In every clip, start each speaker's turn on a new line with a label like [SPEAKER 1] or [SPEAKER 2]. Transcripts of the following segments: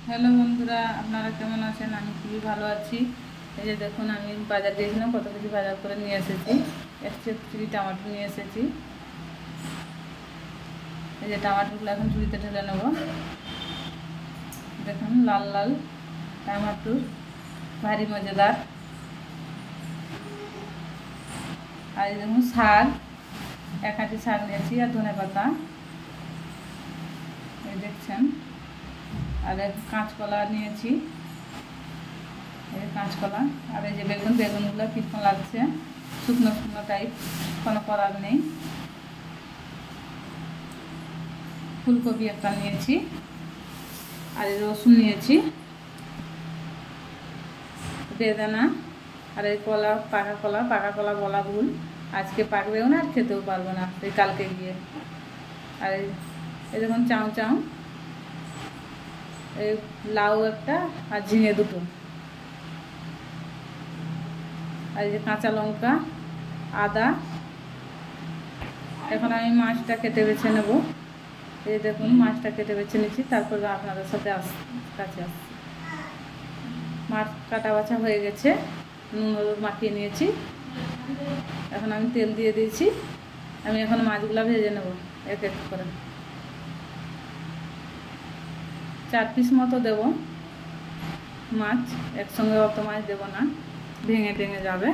[SPEAKER 1] Hello বন্ধুরা, আপনারা কেমন আছেন? আমি খুবই ভালো আছি। এই যে দেখুন, আমি বাজার গিয়েছিলাম, কত কিছু বাজার করে নিয়ে এসেছি। 1 টমাটো নিয়ে এসেছি। এই যে টমাটোগুলো এখন ঝুড়িতে ঢেলে নেব। দেখুন, লাল লাল টমাটো, ভারী মজাদার। আর এই দেখুন শাক, 1 আঁটি শাক নিয়েছি, আর ধনে পাতা এই দেখছেন। আর কাঁচকলা নিয়েছি, এই কাঁচকলা। আর এই যে বেগুনগুলো কীরকম লাগছে, শুকনো শুকনো টাইপ, কোনো করার নেই। ফুলকপি একটা নিয়েছি, আর এই রসুন নিয়েছি, বেদানা। আর এই কলা, পাকা কলা বলা ভুল, আজকে পাকবেও না আর খেতেও পারবো না, এই কালকে গিয়ে। আর এই দেখুন চাউ, এই লাউ একটা, আর ঝিঙে দুটো। আর এই যে কাঁচা লঙ্কা, আদা। এখন আমি মাছটা কেটে বেছে নেব। এই দেখুন, মাছটা কেটে বেছে নিচ্ছি, তারপর আপনাদের সাথে কাছে আসছি। মাছ কাটা বাছা হয়ে গেছে, নুন হলুদ মাখিয়ে নিয়েছি। এখন আমি তেল দিয়ে দিয়েছি। আমি এখন মাছগুলো ভেজে নেব এক এক করে। 4 পিস মতো দেব মাছ, একসঙ্গে অত মাছ দেব না, ভেঙে যাবে।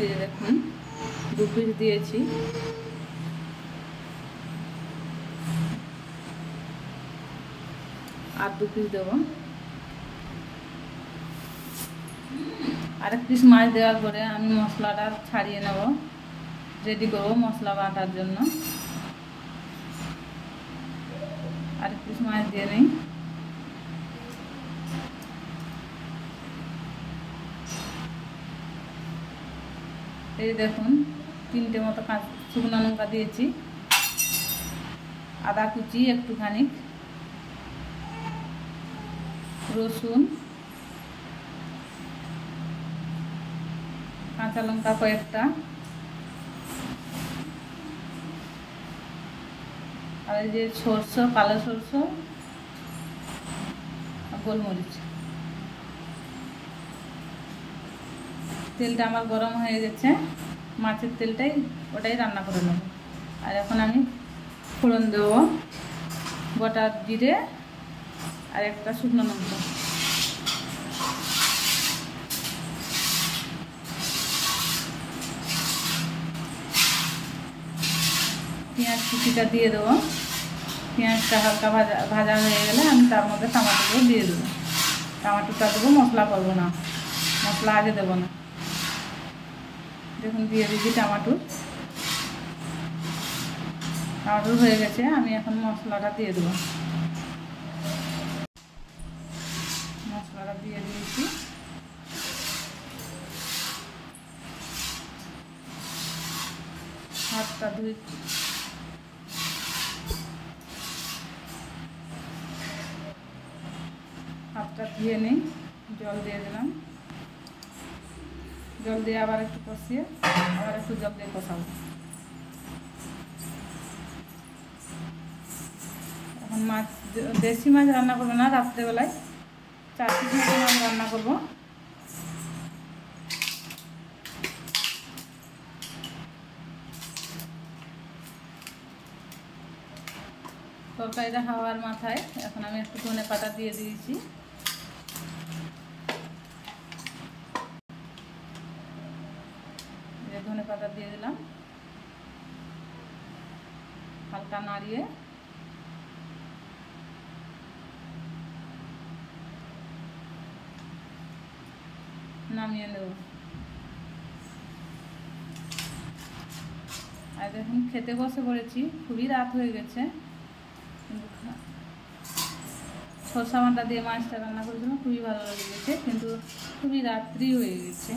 [SPEAKER 1] এই যে দেখুন, 2 পিস দিয়েছি। আর 2 পিস দেবো। আরেক পিস মাছ দেওয়ার পরে আমি মশলাটা ছাড়িয়ে নেব, রেডি করব মশলা বাটার জন্য। আরেক পিস মাছ দিয়ে নিই। এই দেখুন, 3টে মতো শুকনো লঙ্কা দিয়েছি, আদা কুচি একটুখানি, রসুন, কাঁচা লঙ্কা কয়েকটা, আর এই যে সরষে, কালো সরষে, আর গোলমরিচ। তেলটা আমার গরম হয়ে গেছে, মাছের ওটাই রান্না করে নেব। আর এখন আমি ফোড়ন দেব, গোটা জিরে আর একটা শুকনো লঙ্কা। পেঁয়াজ কুচিটা দিয়ে দেবো। পেঁয়াজটা হালকা ভাজা হয়ে গেলে আমি তার মধ্যে টমাটোগুলো দিয়ে দেবো। টমাটোটা দেবো, মশলা করবো না, মশলা আগে দেবো না। দেখুন, দিয়ে দিচ্ছি টমাটো হয়ে গেছে। আমি এখন মশলাটা দিয়ে দেবো। মশলাটা দিয়ে দিয়েছি। হাতটা ধুয়ে নিই। জল দিয়ে দিলাম, জল দিয়ে আবার একটু কষিয়ে, আবার একটু জল দিয়ে কষাবো। এখন মাছ, দেশি মাছ রান্না করবো না, রাত্রেবেলায় 4 পিস মতো মাছ রান্না করবো। তরকারিটা হওয়ার মাথায় এখন আমি একটু ধনে পাতা দিয়ে দিয়েছি। ধনে পাতা দিয়ে দিলাম, হালকা নাড়িয়ে নামিয়ে নেব। আর দেখুন, খেতে বসে পড়েছি, খুবই রাত হয়ে গেছে। সরষা বাটা দিয়ে মাছটা রান্না করেছিলাম, খুবই ভালো লেগেছে, কিন্তু খুবই রাত্রি হয়ে গেছে।